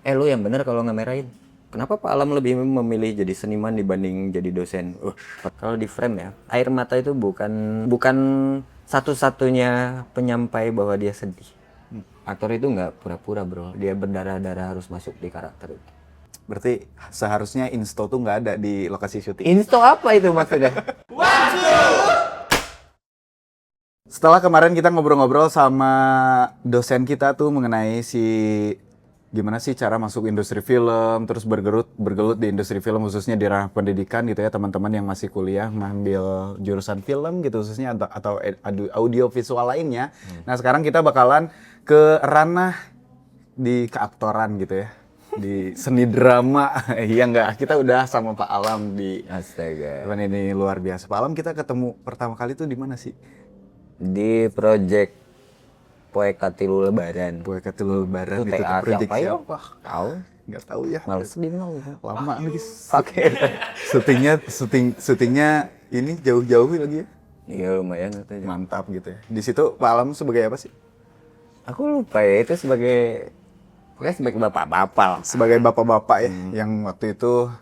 Lu yang bener kalau ngemerain. Kenapa Pak Alam lebih memilih jadi seniman dibanding jadi dosen? Kalau di frame ya, air mata itu bukan satu-satunya penyampai bahwa dia sedih. Aktor itu nggak pura-pura bro, dia berdarah-darah harus masuk di karakter itu. Berarti seharusnya Insto tuh nggak ada di lokasi syuting. Insto apa itu maksudnya? Setelah kemarin kita ngobrol-ngobrol sama dosen kita tuh mengenai gimana sih cara masuk industri film, terus bergelut di industri film khususnya di ranah pendidikan gitu ya, teman-teman yang masih kuliah mengambil jurusan film gitu khususnya atau audio visual lainnya. Nah, sekarang kita bakalan ke ranah di keaktoran gitu ya. Di seni drama. Iya nggak? Kita udah sama Pak Alam di Astaga. ini luar biasa. Pak Alam kita ketemu pertama kali tuh di mana sih? Di project Poekatilu Lebaran. Poekatilu Lebaran Itu itu TA project siapa ya? siapa? Tahu? Nggak tahu ya. Males di nol. Lama lagi. Oke. Syutingnya ini jauh-jauh lagi ya. Iya lumayan itu. Mantap gitu ya. Di situ Pak Alam sebagai apa sih? Aku lupa ya itu pokoknya sebagai bapak-bapak lah. Sebagai bapak-bapak ya, yang waktu itu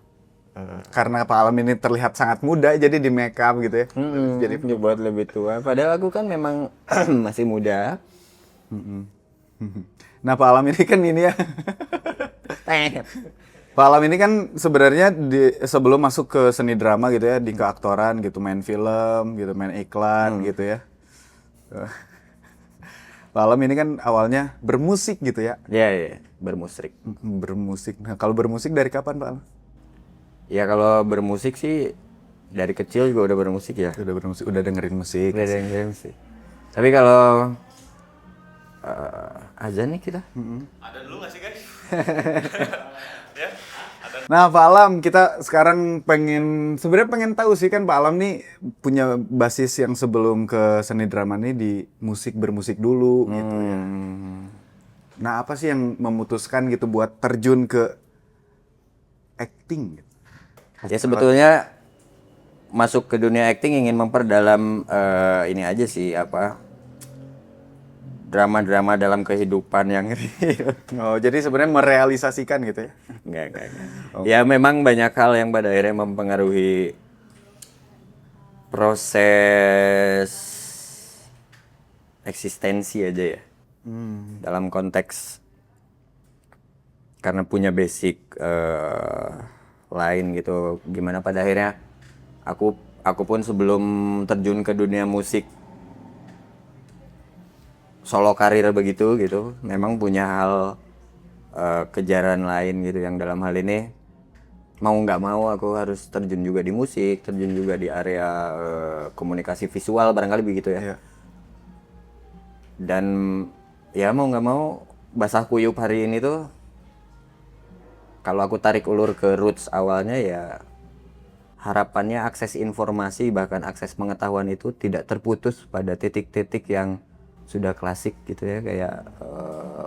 karena Pak Alam ini terlihat sangat muda, jadi di make up gitu ya. Jadi dibuat lebih tua. Padahal aku kan memang masih muda. Nah Pak Alam ini kan ini ya, Tet. Pak Alam ini kan sebenarnya sebelum masuk ke seni drama gitu ya, di keaktoran gitu, main film gitu, main iklan gitu ya. Pak Alam ini kan awalnya bermusik gitu ya. Ya, bermusik. Bermusik. Nah kalau bermusik dari kapan Pak Alam? Ya kalau bermusik sih dari kecil juga udah bermusik ya. Udah bermusik, udah dengerin musik. Udah dengerin sih. Tapi kalau azan nih kita. Ada dulu nggak sih guys? Nah Pak Alam, kita sekarang sebenarnya pengen tahu sih kan Pak Alam nih punya basis yang sebelum ke seni drama nih di bermusik dulu gitu ya. Nah apa sih yang memutuskan gitu buat terjun ke acting gitu? Ya sebetulnya masuk ke dunia acting ingin memperdalam ini aja sih drama-drama dalam kehidupan yang real. Oh jadi sebenarnya merealisasikan gitu ya? Enggak. Ya memang banyak hal yang pada akhirnya mempengaruhi proses eksistensi aja ya. Dalam konteks karena punya basic lain gitu. Gimana pada akhirnya aku pun sebelum terjun ke dunia musik solo karir begitu gitu, memang punya hal kejaran lain gitu yang dalam hal ini mau nggak mau aku harus terjun juga di musik, terjun juga di area komunikasi visual barangkali begitu ya. Iya. Dan ya mau nggak mau basah kuyup hari ini tuh kalau aku tarik ulur ke roots awalnya ya harapannya akses informasi bahkan akses pengetahuan itu tidak terputus pada titik-titik yang sudah klasik gitu ya kayak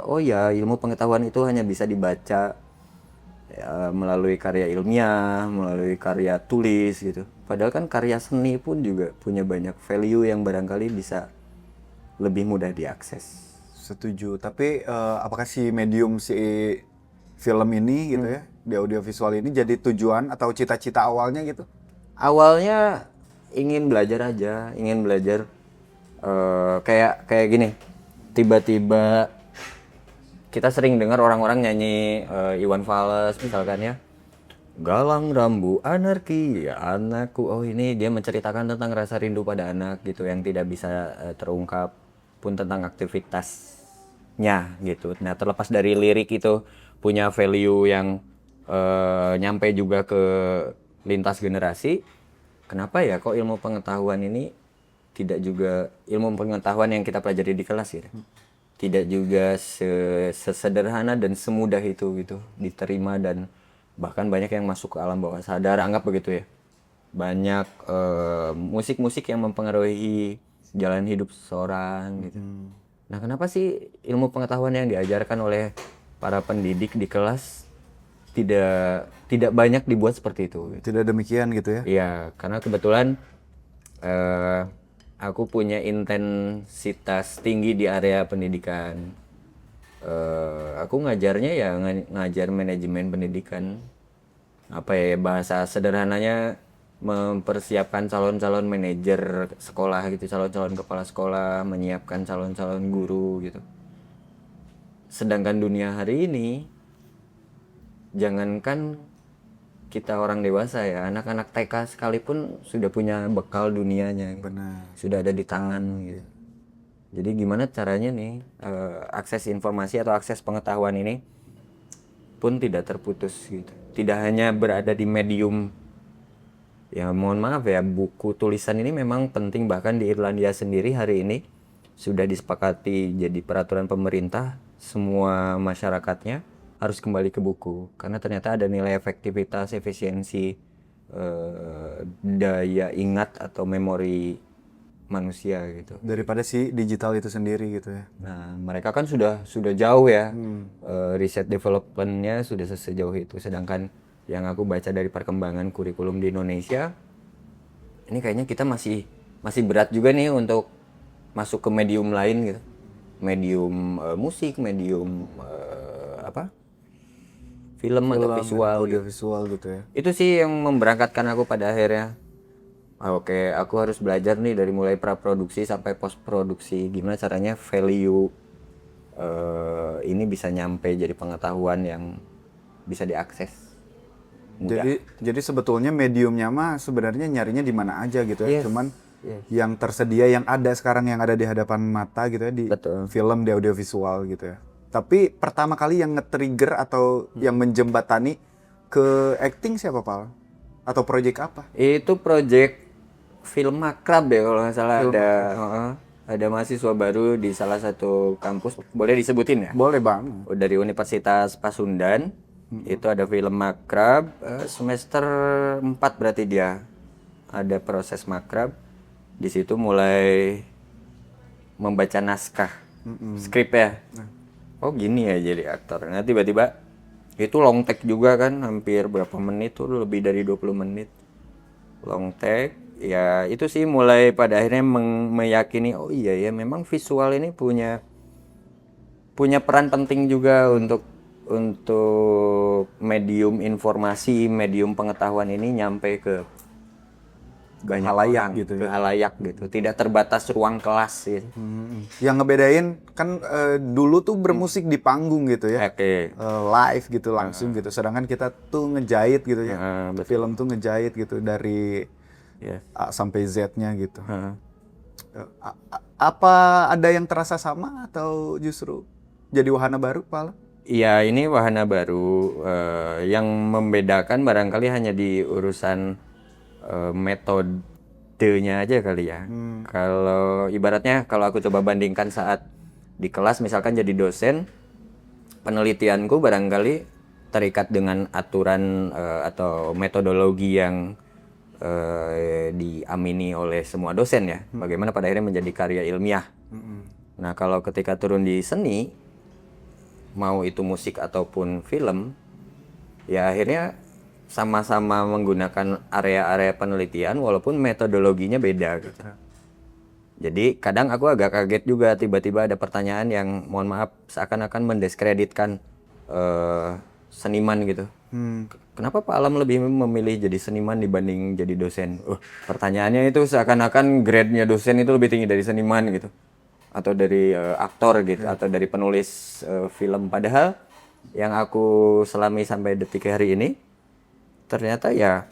oh ya ilmu pengetahuan itu hanya bisa dibaca melalui karya ilmiah, melalui karya tulis gitu. Padahal kan karya seni pun juga punya banyak value yang barangkali bisa lebih mudah diakses. Setuju. Tapi apakah si film ini gitu ya, di audiovisual ini jadi tujuan atau cita-cita awalnya gitu? Awalnya ingin belajar aja, ingin belajar kayak gini. Tiba-tiba kita sering dengar orang-orang nyanyi Iwan Fals misalkan ya. Galang rambu anarki ya anakku. Oh ini dia menceritakan tentang rasa rindu pada anak gitu yang tidak bisa terungkap pun tentang aktivitasnya gitu. Nah terlepas dari lirik itu punya value yang nyampe juga ke lintas generasi. Kenapa ya kok ilmu pengetahuan ini tidak juga ilmu pengetahuan yang kita pelajari di kelas gitu. Tidak juga sesederhana dan semudah itu gitu diterima dan bahkan banyak yang masuk ke alam bawah sadar anggap begitu ya. Banyak musik-musik yang mempengaruhi jalan hidup seseorang gitu. Nah, kenapa sih ilmu pengetahuan yang diajarkan oleh para pendidik di kelas tidak banyak dibuat seperti itu gitu. Tidak demikian gitu ya? Iya, karena kebetulan aku punya intensitas tinggi di area pendidikan. Aku ngajarnya ya ngajar manajemen pendidikan. Apa ya, bahasa sederhananya mempersiapkan calon-calon manajer sekolah gitu, calon-calon kepala sekolah, menyiapkan calon-calon guru gitu. Sedangkan dunia hari ini, jangankan kita orang dewasa ya, anak-anak TK sekalipun sudah punya bekal dunianya, Benar. sudah ada di tangan gitu. Jadi gimana caranya nih akses informasi atau akses pengetahuan ini pun tidak terputus gitu. Tidak hanya berada di medium, ya mohon maaf ya, buku tulisan ini memang penting, bahkan di Irlandia sendiri hari ini sudah disepakati jadi peraturan pemerintah semua masyarakatnya harus kembali ke buku karena ternyata ada nilai efektivitas, efisiensi, daya ingat atau memori manusia gitu. Daripada si digital itu sendiri gitu ya. Nah, mereka kan sudah jauh ya, riset developmentnya sudah sejauh itu. Sedangkan yang aku baca dari perkembangan kurikulum di Indonesia, ini kayaknya kita masih berat juga nih untuk masuk ke medium lain gitu, medium musik, medium film atau visual gitu. Audiovisual gitu ya. Itu sih yang memberangkatkan aku pada akhirnya. Oke, aku harus belajar nih dari mulai praproduksi sampai post produksi. Gimana caranya value ini bisa nyampe jadi pengetahuan yang bisa diakses mudah. Jadi sebetulnya mediumnya mah sebenarnya nyarinya di mana aja gitu ya. Yes. Cuman Yes. yang tersedia yang ada sekarang yang ada di hadapan mata gitu ya di Betul. film, di audiovisual gitu ya. Tapi pertama kali yang nge-trigger atau yang menjembatani ke acting siapa, Pal? Atau project apa? Itu project film makrab ya kalau nggak salah, ada mahasiswa baru di salah satu kampus, boleh disebutin ya? Boleh Bang. Dari Universitas Pasundan. Itu ada film makrab, semester 4 berarti dia ada proses makrab. Di situ mulai membaca naskah, skrip ya. Oh gini ya jadi aktor. Nah tiba-tiba itu long take juga kan, hampir berapa menit tuh, lebih dari 20 menit long take. Ya itu sih mulai pada akhirnya meyakini, oh iya ya memang visual ini punya peran penting juga untuk medium informasi, medium pengetahuan ini nyampe ke banyak Halayak orang, gitu ke halayak gitu, tidak terbatas ruang kelas gitu. Yang ngebedain kan dulu tuh bermusik di panggung gitu ya. Oke. Live gitu langsung gitu. Sedangkan kita tuh ngejahit gitu ya. Betul. Film tuh ngejahit gitu dari Ya. A sampai Z-nya gitu. Apa ada yang terasa sama atau justru jadi wahana baru, Pal? Iya, ini wahana baru. Yang membedakan barangkali hanya di urusan metodenya aja kali ya. Kalau ibaratnya kalau aku coba bandingkan saat di kelas misalkan jadi dosen, penelitianku barangkali terikat dengan aturan atau metodologi yang diamini oleh semua dosen ya. Bagaimana pada akhirnya menjadi karya ilmiah. Nah, kalau ketika turun di seni, mau itu musik ataupun film, ya akhirnya sama-sama menggunakan area-area penelitian walaupun metodologinya beda gitu. Jadi kadang aku agak kaget juga tiba-tiba ada pertanyaan yang mohon maaf seakan-akan mendiskreditkan seniman gitu. Kenapa Pak Alam lebih memilih jadi seniman dibanding jadi dosen? Pertanyaannya itu seakan-akan grade-nya dosen itu lebih tinggi dari seniman gitu. Atau dari aktor gitu, atau dari penulis film. Padahal yang aku selami sampai detik hari ini, ternyata ya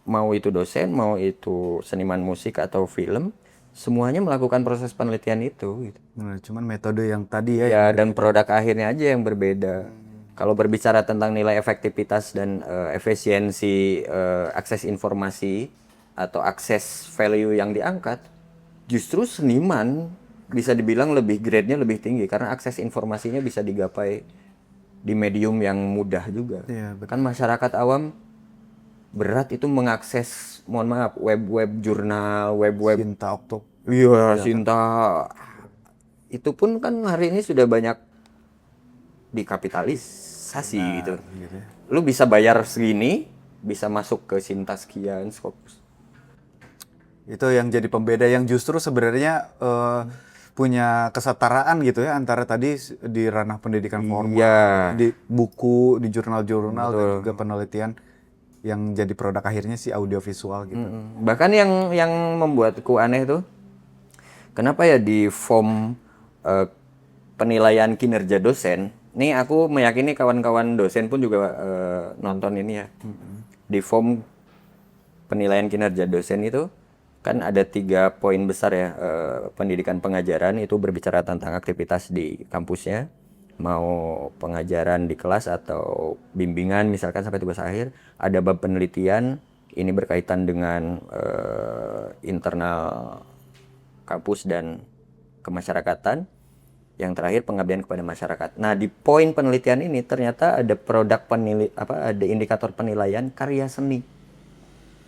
mau itu dosen, mau itu seniman musik atau film, semuanya melakukan proses penelitian itu gitu. Nah, cuman metode yang tadi ya. Ya dan produk akhirnya aja yang berbeda. Kalau berbicara tentang nilai efektivitas dan efisiensi akses informasi atau akses value yang diangkat, justru seniman bisa dibilang lebih grade-nya lebih tinggi karena akses informasinya bisa digapai di medium yang mudah juga. Iya, Kan masyarakat awam berat itu mengakses, mohon maaf, web-web jurnal, web-web. Cinta Okto. Iya, Sinta. Itu pun kan hari ini sudah banyak dikapitalisasi gitu. Lu bisa bayar segini, bisa masuk ke Sinta sekian, Scopus. Itu yang jadi pembeda yang justru sebenarnya punya kesetaraan gitu ya antara tadi di ranah pendidikan formal, Iya. di buku, di jurnal-jurnal dan Betul. juga penelitian yang jadi produk akhirnya si audiovisual gitu. Bahkan yang membuatku aneh tuh, kenapa ya di form eh, penilaian kinerja dosen, nih aku meyakini kawan-kawan dosen pun juga nonton ini ya. Di form penilaian kinerja dosen itu kan ada 3 poin besar ya. Pendidikan pengajaran itu berbicara tentang aktivitas di kampusnya, mau pengajaran di kelas atau bimbingan misalkan sampai tugas akhir. Ada bab penelitian, ini berkaitan dengan internal kampus dan kemasyarakatan. Yang terakhir pengabdian kepada masyarakat. Nah, di poin penelitian ini ternyata ada ada indikator penilaian karya seni.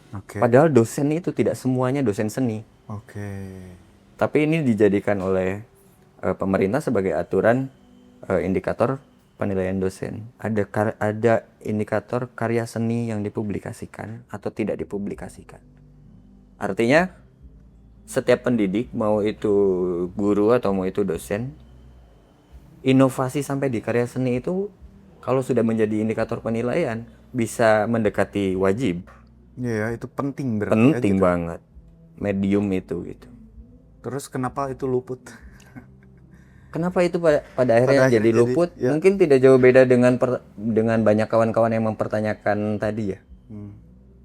Oke. Padahal dosen itu tidak semuanya dosen seni. Oke. Tapi ini dijadikan oleh pemerintah sebagai aturan indikator penilaian dosen. Ada indikator karya seni yang dipublikasikan atau tidak dipublikasikan. Artinya setiap pendidik, mau itu guru atau mau itu dosen, inovasi sampai di karya seni itu kalau sudah menjadi indikator penilaian bisa mendekati wajib. Iya, itu penting berarti ya Penting gitu. banget medium itu gitu. Terus kenapa itu luput? Kenapa itu pada akhirnya akhirnya jadi luput? ya. Mungkin tidak jauh beda dengan banyak kawan-kawan yang mempertanyakan tadi ya.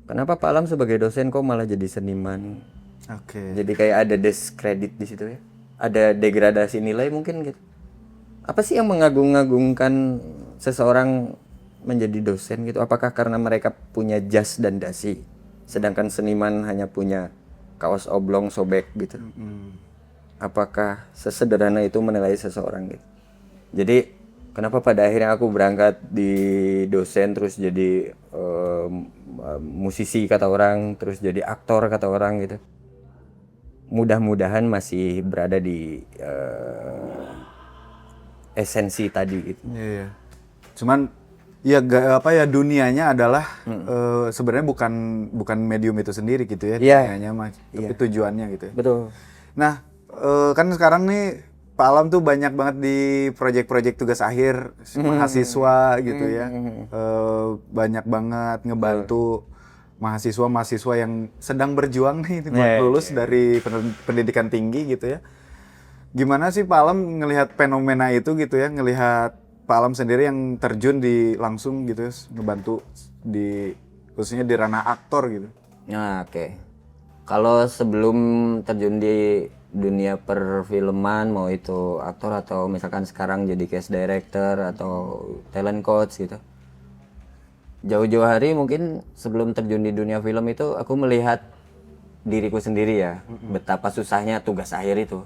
Kenapa Pak Alam sebagai dosen kok malah jadi seniman? Oke. Jadi kayak ada diskredit di situ ya. Ada degradasi nilai mungkin gitu. Apa sih yang mengagung-agungkan seseorang menjadi dosen gitu? Apakah karena mereka punya jas dan dasi, sedangkan seniman hanya punya kaos oblong sobek gitu? Apakah sesederhana itu menilai seseorang gitu? Jadi kenapa pada akhirnya aku berangkat di dosen terus jadi musisi kata orang, terus jadi aktor kata orang gitu? Mudah-mudahan masih berada di esensi tadi gitu. Iya. Cuman ya apa ya dunianya adalah sebenarnya bukan medium itu sendiri gitu ya, Iya. dunianya mah, tapi tujuannya gitu ya. Betul. Nah, kan sekarang nih Pak Alam tuh banyak banget di proyek-proyek tugas akhir mahasiswa gitu ya. Banyak banget ngebantu mahasiswa-mahasiswa yang sedang berjuang nih buat lulus dari pendidikan tinggi gitu ya. Gimana sih Pak Alam ngelihat fenomena itu gitu ya, ngelihat Pak Alam sendiri yang terjun di langsung gitu ya, ngebantu di khususnya di ranah aktor gitu. Nah, oke. Kalau sebelum terjun di dunia perfilman, mau itu aktor atau misalkan sekarang jadi cast director atau talent coach gitu. Jauh-jauh hari mungkin sebelum terjun di dunia film itu aku melihat diriku sendiri ya, betapa susahnya tugas akhir itu.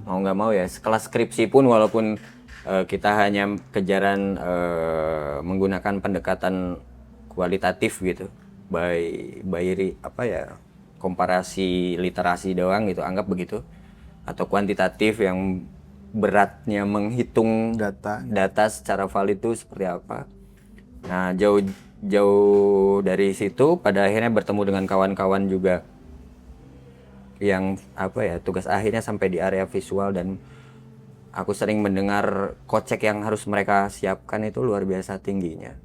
Mau nggak mau ya, sekelas skripsi pun walaupun kita hanya kejaran menggunakan pendekatan kualitatif gitu, komparasi literasi doang gitu, anggap begitu, atau kuantitatif yang beratnya menghitung data secara valid itu seperti apa. Nah, jauh dari situ pada akhirnya bertemu dengan kawan-kawan juga yang tugas akhirnya sampai di area visual, dan aku sering mendengar kocek yang harus mereka siapkan itu luar biasa tingginya.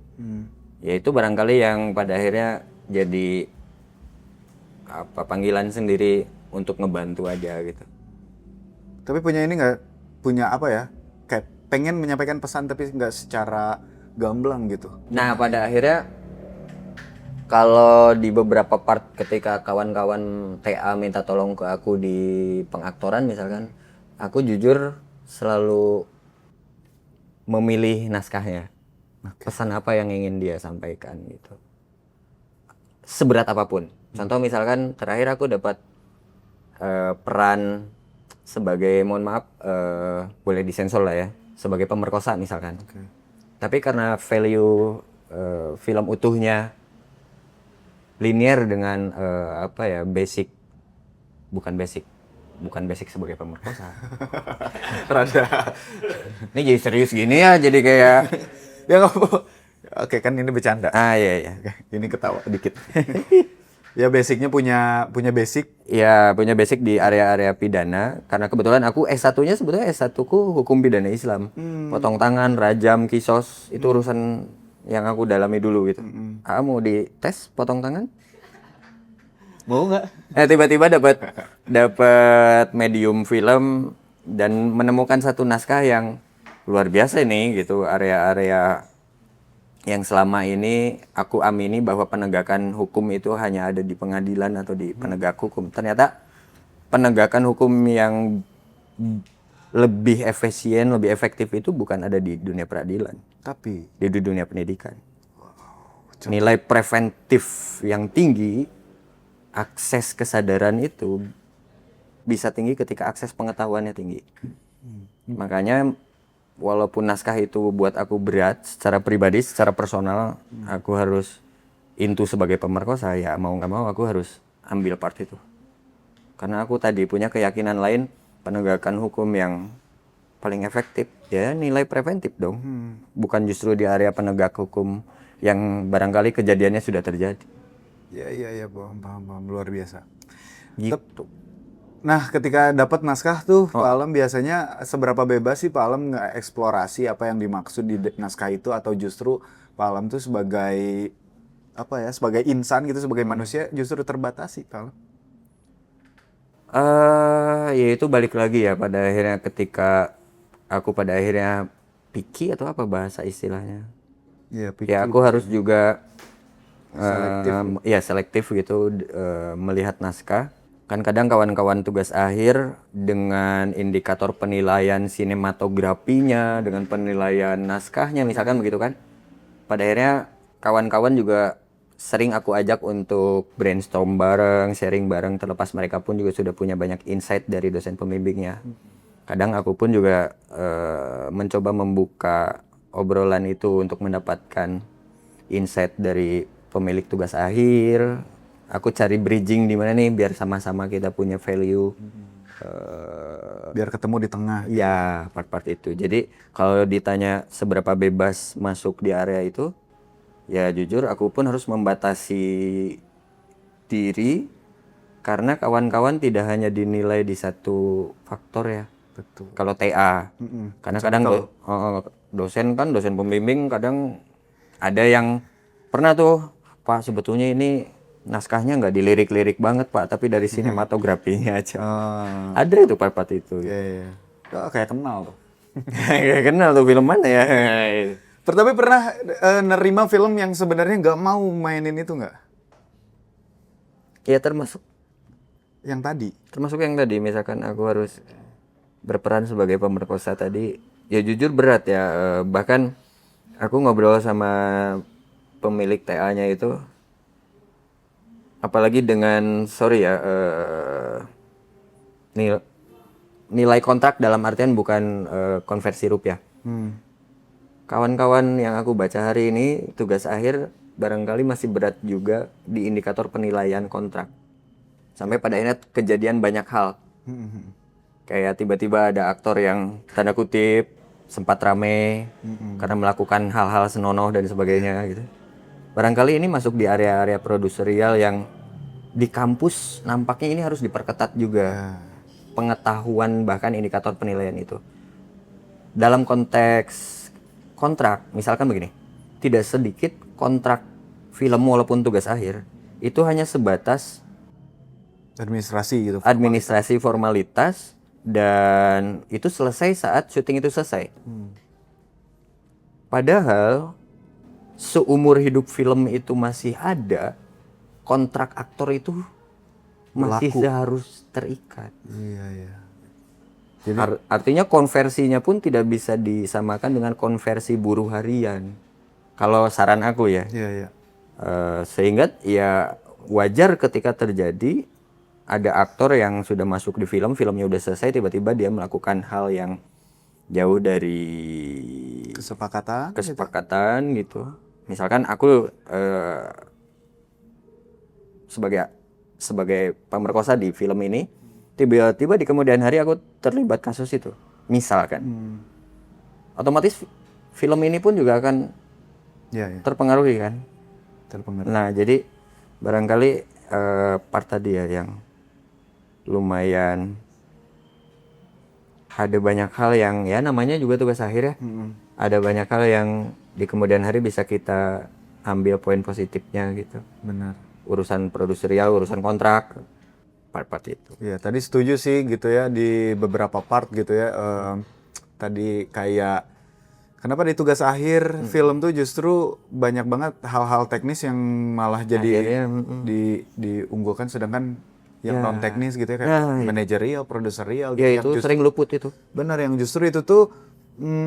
Yaitu barangkali yang pada akhirnya jadi panggilan sendiri untuk ngebantu aja gitu. Tapi punya ini nggak, punya apa ya, kayak pengen menyampaikan pesan tapi nggak secara gamblang gitu. Nah, pada akhirnya kalau di beberapa part ketika kawan-kawan TA minta tolong ke aku di pengaktoran misalkan, aku jujur selalu memilih naskahnya. Pesan apa yang ingin dia sampaikan gitu. Seberat apapun. Contoh misalkan terakhir aku dapat peran sebagai, mohon maaf, boleh disensor lah ya, sebagai pemerkosa misalkan. Tapi karena value film utuhnya linear dengan bukan basic sebagai pemerkosa. Rada. Ini jadi serius gini ya, jadi kayak Ya nggak apa. Oke, kan ini bercanda. iya. Oke, ini ketawa dikit. Ya basicnya punya basic. Ya, punya basic di area-area pidana. Karena kebetulan aku S1-nya sebetulnya S1-ku hukum pidana Islam. Potong tangan, rajam, kisos, itu urusan yang aku dalami dulu gitu. Mau dites potong tangan? Mau nggak? Tiba-tiba dapat medium film dan menemukan satu naskah yang luar biasa nih gitu, area-area yang selama ini aku amini bahwa penegakan hukum itu hanya ada di pengadilan atau di penegak hukum. Ternyata penegakan hukum yang lebih efisien, lebih efektif itu bukan ada di dunia peradilan, Tapi di dunia pendidikan. Nilai preventif yang tinggi, akses kesadaran itu bisa tinggi ketika akses pengetahuannya tinggi. Makanya walaupun naskah itu buat aku berat secara pribadi, secara personal, aku harus into sebagai pemerkosa, ya mau nggak mau aku harus ambil part itu. Karena aku tadi punya keyakinan lain, penegakan hukum yang paling efektif ya nilai preventif dong. Bukan justru di area penegak hukum yang barangkali kejadiannya sudah terjadi. ya paham luar biasa. Gitu. Nah, ketika dapat naskah tuh, Pak Alam biasanya seberapa bebas sih Pak Alam nge-eksplorasi apa yang dimaksud di naskah itu, atau justru Pak Alam tuh sebagai apa ya, sebagai insan gitu, sebagai manusia justru terbatasi, Pak Alam? Ya itu balik lagi ya pada akhirnya ketika aku pada akhirnya picky atau apa bahasa istilahnya. Iya, Ya aku harus juga selektif. ya selektif gitu melihat naskah. Kan kadang kawan-kawan tugas akhir dengan indikator penilaian sinematografinya, dengan penilaian naskahnya misalkan begitu kan. Pada akhirnya kawan-kawan juga sering aku ajak untuk brainstorm bareng, sharing bareng, terlepas mereka pun juga sudah punya banyak insight dari dosen pembimbingnya. Kadang aku pun juga mencoba membuka obrolan itu untuk mendapatkan insight dari pemilik tugas akhir. Aku cari bridging di mana nih biar sama-sama kita punya value. Biar ketemu di tengah. Ya, part-part itu. Jadi kalau ditanya seberapa bebas masuk di area itu, ya jujur aku pun harus membatasi diri karena kawan-kawan tidak hanya dinilai di satu faktor ya. Betul. Kalau TA, karena kadang dosen kan, dosen pembimbing kadang ada yang pernah tuh, Pak sebetulnya ini naskahnya nggak dilirik-lirik banget Pak, tapi dari sinematografinya aja. Ada itu part-part itu. Iya. Oh, kayak kenal tuh. Gak kenal tuh film mana ya. Tapi pernah nerima film yang sebenarnya nggak mau mainin itu nggak? Ya termasuk Yang yang tadi misalkan aku harus berperan sebagai pemerkosa tadi, ya jujur berat ya. Bahkan aku ngobrol sama pemilik TA-nya itu, apalagi dengan sorry ya, nilai kontrak dalam artian bukan konversi rupiah. Kawan-kawan yang aku baca hari ini tugas akhir barangkali masih berat juga di indikator penilaian kontrak. Sampai pada akhirnya kejadian banyak hal. Kayak tiba-tiba ada aktor yang tanda kutip sempat rame karena melakukan hal-hal senonoh dan sebagainya gitu. Barangkali ini masuk di area-area produserial yang di kampus nampaknya ini harus diperketat juga. Pengetahuan bahkan indikator penilaian itu. Dalam konteks kontrak, misalkan begini, tidak sedikit kontrak film walaupun tugas akhir itu hanya sebatas administrasi gitu. administrasi formalitas dan itu selesai saat syuting itu selesai. Padahal seumur hidup film itu masih ada, kontrak aktor itu masih harus terikat. Iya. Artinya konversinya pun tidak bisa disamakan dengan konversi buruh harian. Kalau saran aku ya. Iya. Sehingga ya wajar ketika terjadi ada aktor yang sudah masuk di film, filmnya udah selesai, tiba-tiba dia melakukan hal yang jauh dari kesepakatan gitu. Misalkan aku sebagai pemerkosa di film ini, tiba-tiba di kemudian hari aku terlibat kasus itu, misalkan. Otomatis film ini pun juga akan terpengaruhi kan. Nah jadi barangkali part tadi ya yang lumayan ada banyak hal yang ya namanya juga tugas akhir ya. Ada banyak hal yang di kemudian hari bisa kita ambil poin positifnya gitu. Benar. Urusan produserial, urusan kontrak, part-part itu. Ya, tadi setuju sih gitu ya di beberapa part gitu ya. Tadi kayak kenapa di tugas akhir film tuh justru banyak banget hal-hal teknis yang malah jadi Akhirnya, diunggulkan, sedangkan yang Ya. non teknis gitu ya kayak Nah, manajerial, produserial gitu Ya yang itu justru sering luput itu. benar yang justru itu tuh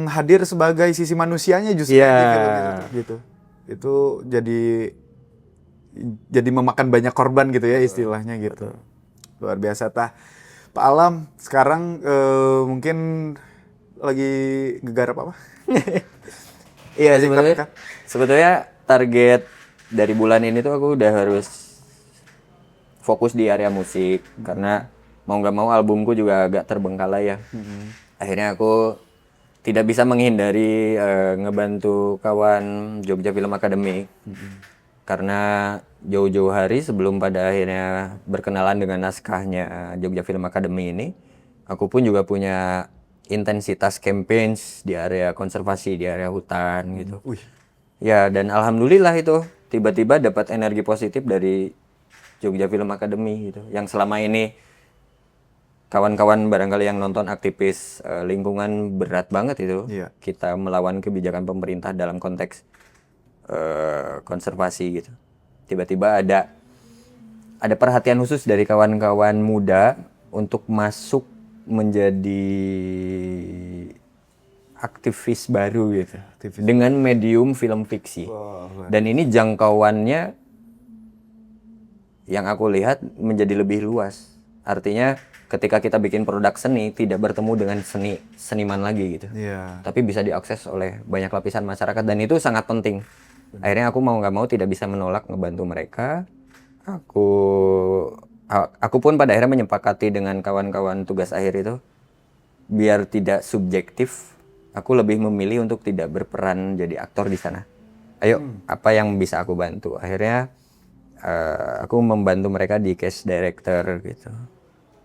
hadir sebagai sisi manusianya justru Iya. di film itu tuh, gitu. Itu jadi memakan banyak korban gitu ya istilahnya gitu. Luar biasa tah. Pak Alam sekarang mungkin lagi gegarap apa? Iya Lagi sebetulnya, cut-cut? sebetulnya target dari bulan ini tuh aku udah harus fokus di area musik karena mau nggak mau albumku juga agak terbengkalai ya. Akhirnya aku tidak bisa menghindari ngebantu kawan Jogja Film Academy karena jauh-jauh hari sebelum pada akhirnya berkenalan dengan naskahnya Jogja Film Academy ini, aku pun juga punya intensitas campaigns di area konservasi, di area hutan gitu. Ya, dan alhamdulillah itu tiba-tiba dapat energi positif dari Jogja Film Academy gitu. Yang selama ini kawan-kawan barangkali yang nonton aktivis lingkungan berat banget itu. Iya. Kita melawan kebijakan pemerintah dalam konteks konservasi gitu. Tiba-tiba ada perhatian khusus dari kawan-kawan muda untuk masuk menjadi aktivis baru gitu. Dengan medium film fiksi. Dan ini jangkauannya yang aku lihat menjadi lebih luas. Artinya ketika kita bikin produk seni tidak bertemu dengan seniman lagi gitu. Iya. Tapi bisa diakses oleh banyak lapisan masyarakat dan itu sangat penting. Akhirnya aku mau nggak mau tidak bisa menolak ngebantu mereka. Aku pun pada akhirnya menyepakati dengan kawan-kawan tugas akhir itu biar tidak subjektif. Aku lebih memilih untuk tidak berperan jadi aktor di sana. Ayo, apa yang bisa aku bantu? Akhirnya aku membantu mereka di cast director gitu.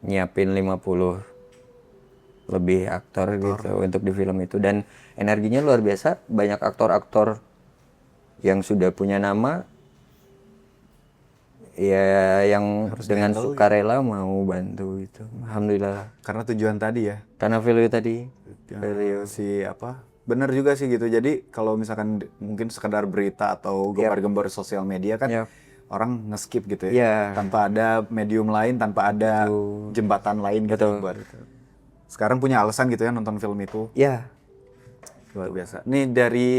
Nyiapin 50 lebih aktor gitu untuk di film itu dan energinya luar biasa. Banyak aktor-aktor yang sudah punya nama ya yang dengan sukarela mau bantu gitu. Alhamdulillah. Karena tujuan tadi ya. Karena value tadi. Si apa? Bener juga sih gitu. Jadi kalau misalkan mungkin sekedar berita atau gembar-gembar sosial media kan Yap. orang nge-skip gitu ya. Iya. Tanpa ada medium lain, tanpa ada jembatan lain gitu Betul. buat sekarang punya alasan gitu ya nonton film itu. Ya. Luar biasa. Nih dari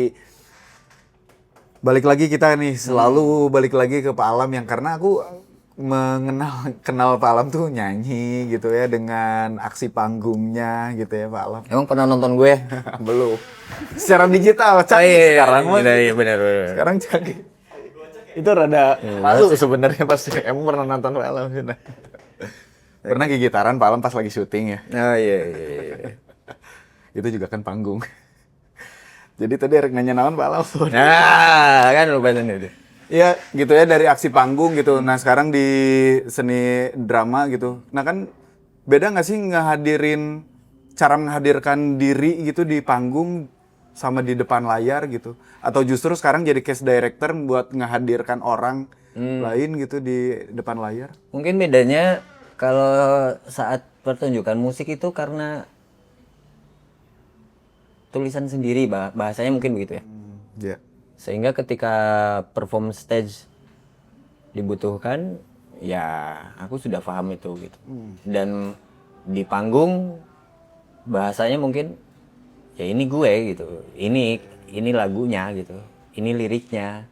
balik lagi kita nih selalu balik lagi ke Pak Alam yang karena aku kenal Pak Alam tuh nyanyi gitu ya dengan aksi panggungnya gitu ya Pak Alam. Emang pernah nonton gue? Belum. Secara digital canggih sekarang mah. Iya benar. Sekarang canggih. Itu rada malu sebenarnya pasti. Emang pernah nonton Pak Alam sih? Pernah gigitaran Pak Alam pas lagi syuting ya. Oh iya. Itu juga kan panggung. Jadi tadi Erik nanya naon Pak Alam. Nah, kan lupa itu. Iya gitu ya dari aksi panggung gitu. Nah sekarang di seni drama gitu. Nah kan beda nggak sih cara menghadirkan diri gitu di panggung sama di depan layar gitu? Atau justru sekarang jadi cast director buat ngehadirkan orang lain gitu di depan layar? Mungkin bedanya kalau saat pertunjukan musik itu karena tulisan sendiri, bahasanya mungkin begitu ya. Iya. Sehingga ketika perform stage dibutuhkan, ya aku sudah paham itu gitu. Dan di panggung bahasanya mungkin ya ini gue gitu. Ini lagunya gitu. Ini liriknya.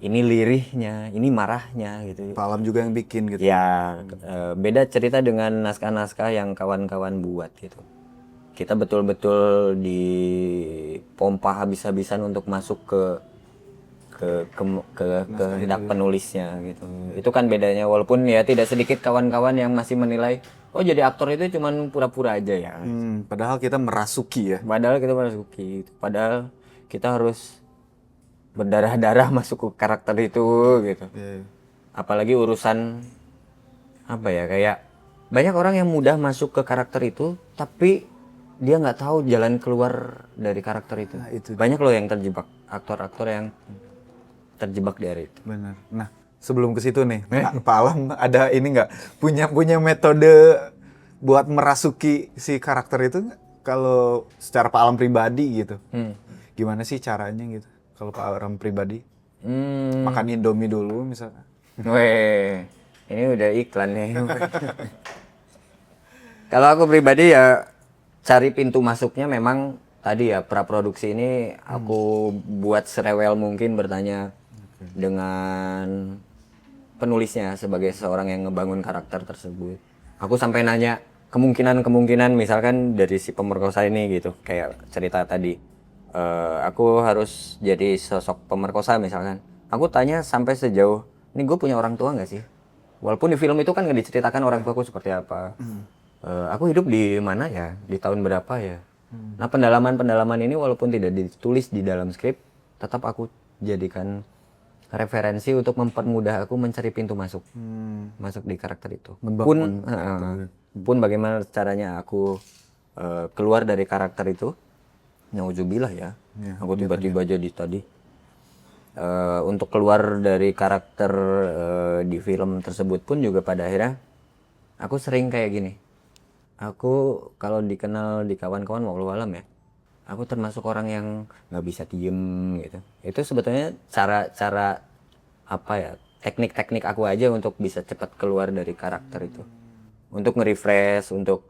Ini lirihnya, ini marahnya gitu. Pak Alam juga yang bikin gitu. Ya, beda cerita dengan naskah-naskah yang kawan-kawan buat gitu. Kita betul-betul dipompa habis-habisan untuk masuk ke kehendak penulisnya gitu. Itu kan bedanya walaupun ya tidak sedikit kawan-kawan yang masih menilai oh jadi aktor itu cuman pura-pura aja ya. Padahal kita merasuki ya. Padahal kita masuki gitu. Padahal kita harus berdarah-darah masuk ke karakter itu gitu. Iya. apalagi urusan apa ya, kayak banyak orang yang mudah masuk ke karakter itu tapi dia nggak tahu jalan keluar dari karakter itu. Nah, itu. Banyak loh yang terjebak, aktor-aktor yang terjebak dari itu. Benar. Nah, sebelum ke situ nih, Pak Alam ada ini nggak punya metode buat merasuki si karakter itu nggak? Kalau secara Pak Alam pribadi gitu, gimana sih caranya gitu? Kalau Pak Alam pribadi, makan Indomie dulu misalnya. Weh, ini udah iklan nih. Kalau aku pribadi ya cari pintu masuknya memang tadi ya, praproduksi ini aku buat serewel mungkin bertanya dengan penulisnya sebagai seorang yang ngebangun karakter tersebut. Aku sampai nanya kemungkinan-kemungkinan misalkan dari si pemerkosa ini gitu, kayak cerita tadi. Aku harus jadi sosok pemerkosa misalkan. Aku tanya sampai sejauh, ini gue punya orang tua nggak sih? Walaupun di film itu kan nggak diceritakan orang tuaku seperti apa. Aku hidup di mana ya? Di tahun berapa ya? Nah, pendalaman-pendalaman ini walaupun tidak ditulis di dalam skrip, tetap aku jadikan referensi untuk mempermudah aku mencari pintu masuk. Masuk di karakter itu. Pun bagaimana caranya aku keluar dari karakter itu. Nauzubillah ya. Aku tiba-tiba jadi tadi. Untuk keluar dari karakter di film tersebut pun juga pada akhirnya aku sering kayak gini. Aku kalau dikenal di kawan-kawan wallahu alam ya, aku termasuk orang yang nggak bisa diem gitu. Itu sebetulnya cara apa ya, teknik-teknik aku aja untuk bisa cepat keluar dari karakter itu, untuk nge-refresh, untuk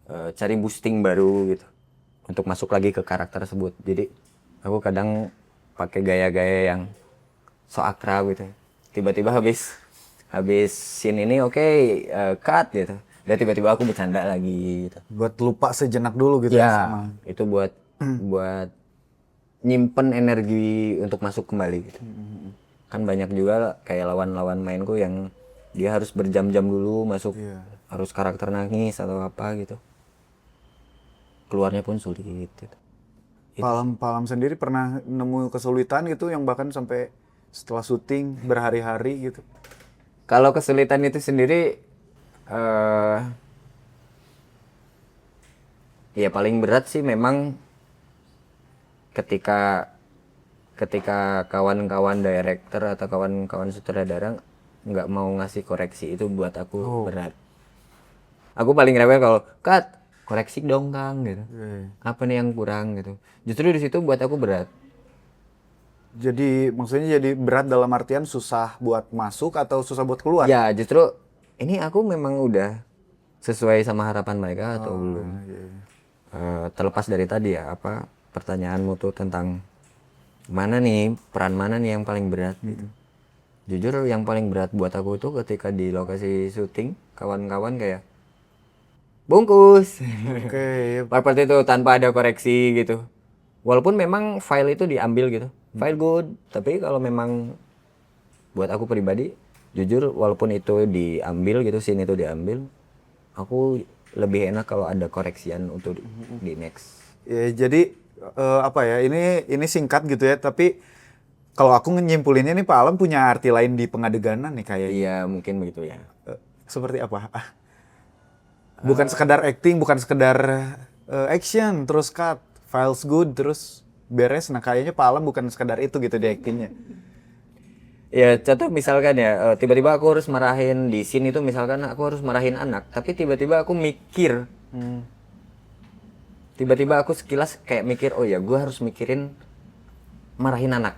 cari boosting baru gitu, untuk masuk lagi ke karakter tersebut. Jadi aku kadang pakai gaya-gaya yang so akrab gitu. Tiba-tiba habis scene ini oke, cut gitu. Dan tiba-tiba aku bercanda lagi gitu. Buat lupa sejenak dulu gitu Ya, sama. itu buat nyimpen energi untuk masuk kembali gitu. Kan banyak juga kayak lawan-lawan mainku yang dia harus berjam-jam dulu masuk, harus karakter nangis atau apa gitu. Keluarnya pun sulit gitu. Pak Alam sendiri pernah nemu kesulitan gitu yang bahkan sampai setelah syuting berhari-hari gitu? Kalau kesulitan itu sendiri, ya paling berat sih memang ketika kawan-kawan director atau kawan-kawan sutradara nggak mau ngasih koreksi, itu buat aku berat. Aku paling rewel kalau cut, koreksi dong Kang gitu. Apa nih yang kurang gitu. Justru di situ buat aku berat. Jadi maksudnya jadi berat dalam artian susah buat masuk atau susah buat keluar? Ya justru ini aku memang udah sesuai sama harapan mereka atau belum. Terlepas dari tadi ya, apa pertanyaanmu tuh tentang mana nih, peran mana nih yang paling berat gitu. Jujur yang paling berat buat aku tuh ketika di lokasi syuting, kawan-kawan kayak bungkus. Part itu tanpa ada koreksi gitu. Walaupun memang file itu diambil gitu. File good, tapi kalau memang buat aku pribadi, jujur walaupun itu diambil gitu, scene itu diambil, aku lebih enak kalau ada koreksian untuk di next. Ya, jadi apa ya, ini singkat gitu ya, tapi kalau aku nyimpulinnya nih Pak Alam punya arti lain di pengadeganan nih kayaknya. Iya mungkin begitu ya. Seperti apa? Bukan sekedar acting, bukan sekedar action, terus cut, files good, terus beres. Nah kayaknya Pak Alam bukan sekedar itu gitu di actingnya. Ya contoh misalkan ya, tiba-tiba aku harus marahin di scene itu, misalkan aku harus marahin anak, tapi tiba-tiba aku mikir, tiba-tiba aku sekilas kayak mikir, oh ya gue harus mikirin marahin anak.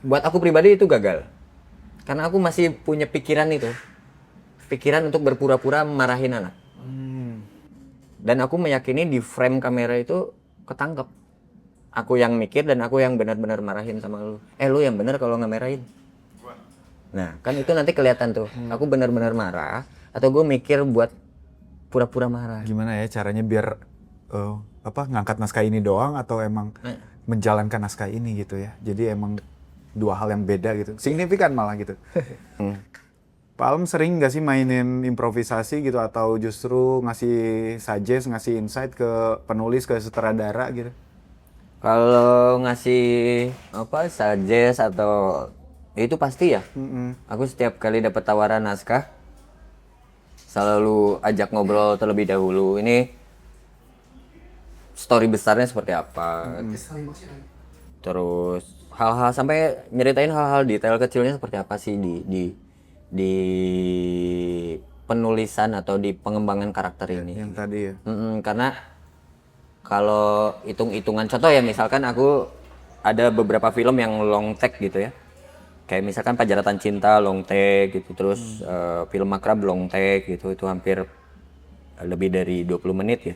Buat aku pribadi itu gagal, karena aku masih punya pikiran itu, pikiran untuk berpura-pura marahin anak. Dan aku meyakini di frame kamera itu ketangkep, aku yang mikir dan aku yang benar-benar marahin sama lu. Lu yang benar kalau ngemerahin. Nah, kan itu nanti kelihatan tuh, aku benar-benar marah atau gue mikir buat pura-pura marah. Gimana ya caranya biar ngangkat naskah ini doang atau emang menjalankan naskah ini gitu ya. Jadi emang dua hal yang beda gitu. Signifikan malah gitu. Pak Alam sering nggak sih mainin improvisasi gitu atau justru ngasih suggest, ngasih insight ke penulis, ke sutradara gitu? Kalau ngasih apa suggest atau Ya itu pasti ya. Aku setiap kali dapat tawaran naskah selalu ajak ngobrol terlebih dahulu. Ini story besarnya seperti apa. Terus hal-hal sampai nyeritain hal-hal detail kecilnya seperti apa sih di penulisan atau di pengembangan karakter ini. Yang tadi ya. Karena kalau hitung-hitungan contoh ya, misalkan aku ada beberapa film yang long take gitu ya. Kayak misalkan Pajaratan Cinta long take gitu, terus film Makrab long take gitu, itu hampir lebih dari 20 menit ya.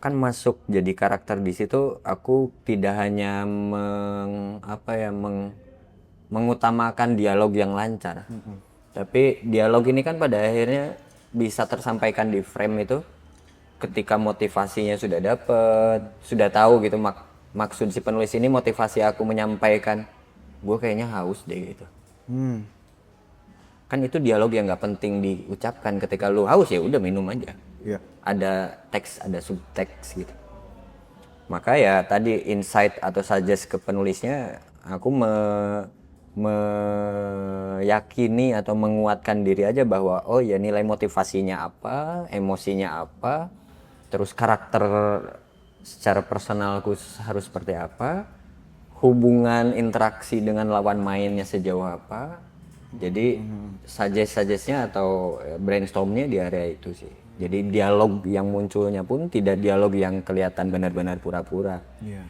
Kan masuk jadi karakter di situ, aku tidak hanya mengutamakan dialog yang lancar. Tapi dialog ini kan pada akhirnya bisa tersampaikan di frame itu ketika motivasinya sudah dapet, sudah tahu gitu maksud si penulis ini, motivasi aku menyampaikan gue kayaknya haus deh gitu. Kan itu dialog yang nggak penting diucapkan. Ketika lu haus ya udah minum aja. Iya. Ada teks, ada subteks gitu. Maka ya tadi insight atau suggest ke penulisnya, aku meyakini atau menguatkan diri aja bahwa oh ya nilai motivasinya apa, emosinya apa, terus karakter secara personalku harus seperti apa, hubungan interaksi dengan lawan mainnya sejauh apa. Jadi suggest-suggestnya atau brainstormnya di area itu sih. Jadi dialog yang munculnya pun tidak dialog yang kelihatan benar-benar pura-pura. Iya.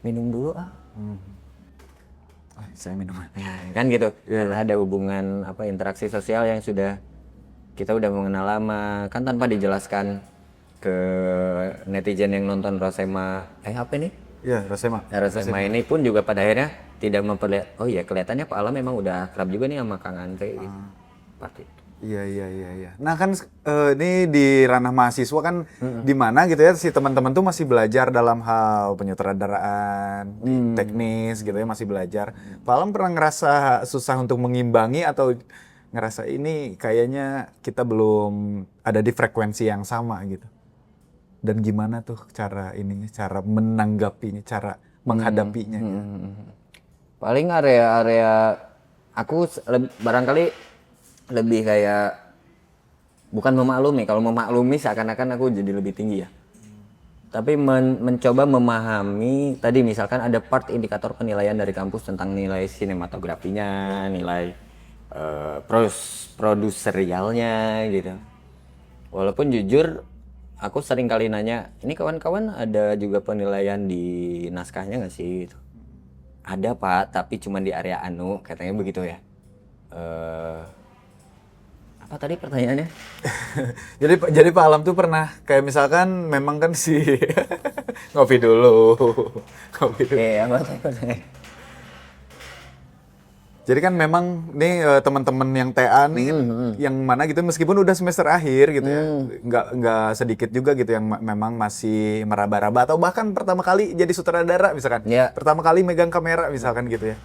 Minum dulu ah. Saya minum. Nah, kan gitu. Ada hubungan interaksi sosial yang sudah kita udah mengenal lama, kan tanpa dijelaskan ke netizen yang nonton Rosema apa ini? Iya, Rosema. Rosema ini pun juga pada akhirnya tidak memperlihat, oh ya kelihatannya Pak Alam memang udah akrab juga nih sama Kang Andre gitu. Seperti itu. Iya. Nah kan ini di ranah mahasiswa kan di mana gitu ya si teman-teman tuh masih belajar dalam hal penyutradaraan, teknis gitu ya, masih belajar. Pak Alam pernah ngerasa susah untuk mengimbangi atau ngerasa ini kayaknya kita belum ada di frekuensi yang sama gitu? Dan gimana tuh cara menanggapinya, cara menghadapinya? Gitu? Paling area aku barangkali lebih kayak bukan memaklumi. Kalau memaklumi seakan-akan aku jadi lebih tinggi ya. Tapi mencoba memahami tadi misalkan ada part indikator penilaian dari kampus tentang nilai sinematografinya, nilai produserialnya gitu. Walaupun jujur aku sering kali nanya, ini kawan-kawan ada juga penilaian di naskahnya nggak sih? Gitu. Ada Pak, tapi cuma di area anu, katanya begitu ya. Apa tadi pertanyaannya? jadi Pak Alam tuh pernah kayak misalkan memang kan si ngopi dulu. Iya, apa? Jadi kan memang nih teman-teman yang TA nih yang mana gitu meskipun udah semester akhir gitu ya, nggak sedikit juga gitu yang memang masih meraba-raba atau bahkan pertama kali jadi sutradara misalkan, pertama kali megang kamera misalkan gitu ya.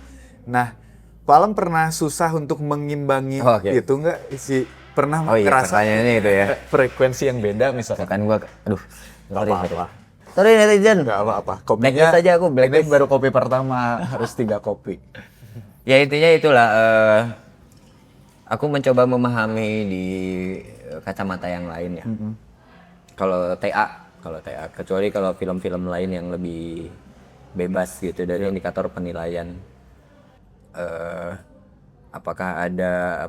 Nah, Pak Alam pernah susah untuk mengimbangi gitu nggak sih? Pernah ngerasa pertanyaannya itu ya. Frekuensi yang beda misalkan? Kan gua, aduh, nggak apa-apa. Sorry netizen. Nggak apa-apa. Blacklist aja aku, Ini baru kopi pertama, harus 3 kopi. Ya intinya itulah, aku mencoba memahami di kacamata yang lain ya. Kalau TA, kecuali kalau film-film lain yang lebih bebas gitu dari indikator penilaian, apakah ada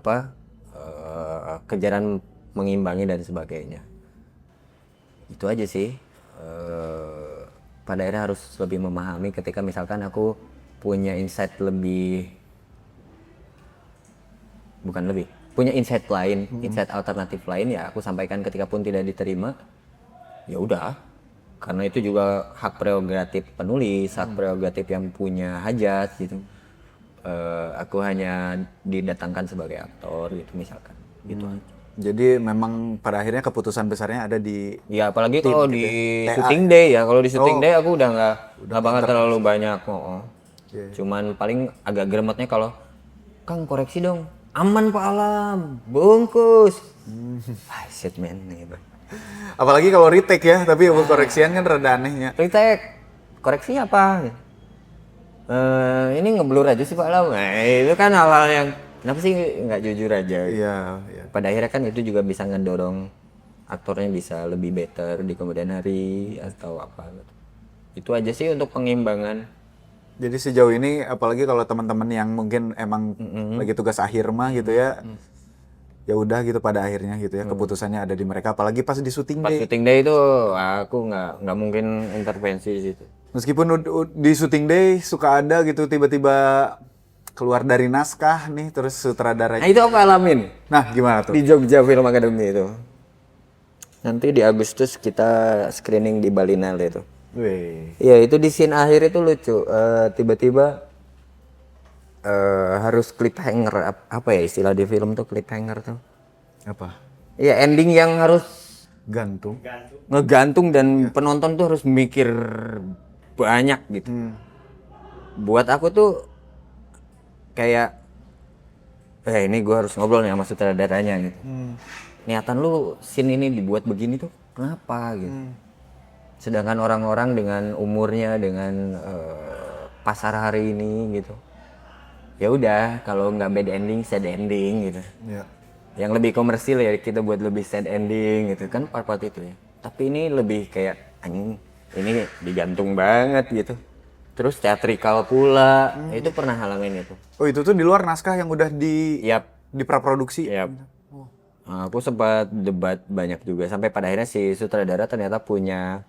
kejaran mengimbangi dan sebagainya. Itu aja sih. Pada akhirnya harus lebih memahami ketika misalkan aku punya insight punya insight lain, insight alternatif lain ya aku sampaikan ketika pun tidak diterima. Ya udah, karena itu juga hak prerogatif penulis, hak prerogatif yang punya hajat gitu. Aku hanya didatangkan sebagai aktor gitu misalkan. Gitu aja. Jadi memang pada akhirnya keputusan besarnya ada di apalagi kalau gitu di ya. syuting day ya. Kalau di syuting day aku udah nggak banget terlalu banyak. Cuman paling agak gremetnya kalau Kang koreksi dong. Aman Pak Alam, bungkus. Shit man gitu. Apalagi kalau retake ya, tapi koreksian kan rada anehnya. Retake, koreksinya apa? Ini ngeblur aja sih Pak Alam. Nah, itu kan hal-hal yang Kenapa sih nggak jujur aja? Iya, iya. Pada akhirnya kan itu juga bisa ngedorong aktornya bisa lebih better di kemudian hari atau apa gitu. Itu aja sih untuk pengimbangan. Jadi sejauh ini apalagi kalau teman-teman yang mungkin emang lagi tugas akhir mah gitu ya. Ya udah gitu pada akhirnya gitu ya keputusannya ada di mereka apalagi pas di syuting Pas day. syuting day itu aku nggak mungkin intervensi di situ. Meskipun di syuting day suka ada gitu tiba-tiba keluar dari naskah nih terus Nah sutradaranya. itu aku alamin Nah, gimana tuh? di Jogja Film Academy itu. Nanti di Agustus kita screening di Balinale itu. Wih. Iya itu di scene akhir itu lucu. Tiba-tiba harus cliffhanger apa ya istilah di film tuh cliffhanger tuh. Apa? Iya ending yang harus Gantung. ngegantung dan penonton tuh harus mikir banyak gitu. Buat aku tuh kayak ini gue harus ngobrol nih sama sutradaranya gitu. Niatan lu scene ini dibuat begini tuh kenapa gitu. Sedangkan orang-orang dengan umurnya dengan pasar hari ini gitu. Ya udah kalau nggak bad ending sad ending gitu. Iya. Yang lebih komersil ya kita buat lebih sad ending gitu kan part-part itu ya. Tapi ini lebih kayak anjing ini digantung banget gitu. Terus teatrikal pula. Itu pernah halamin itu. Oh, itu tuh di luar naskah yang udah Yap, di praproduksi. yap. Aku sempat debat banyak juga sampai pada akhirnya si sutradara ternyata punya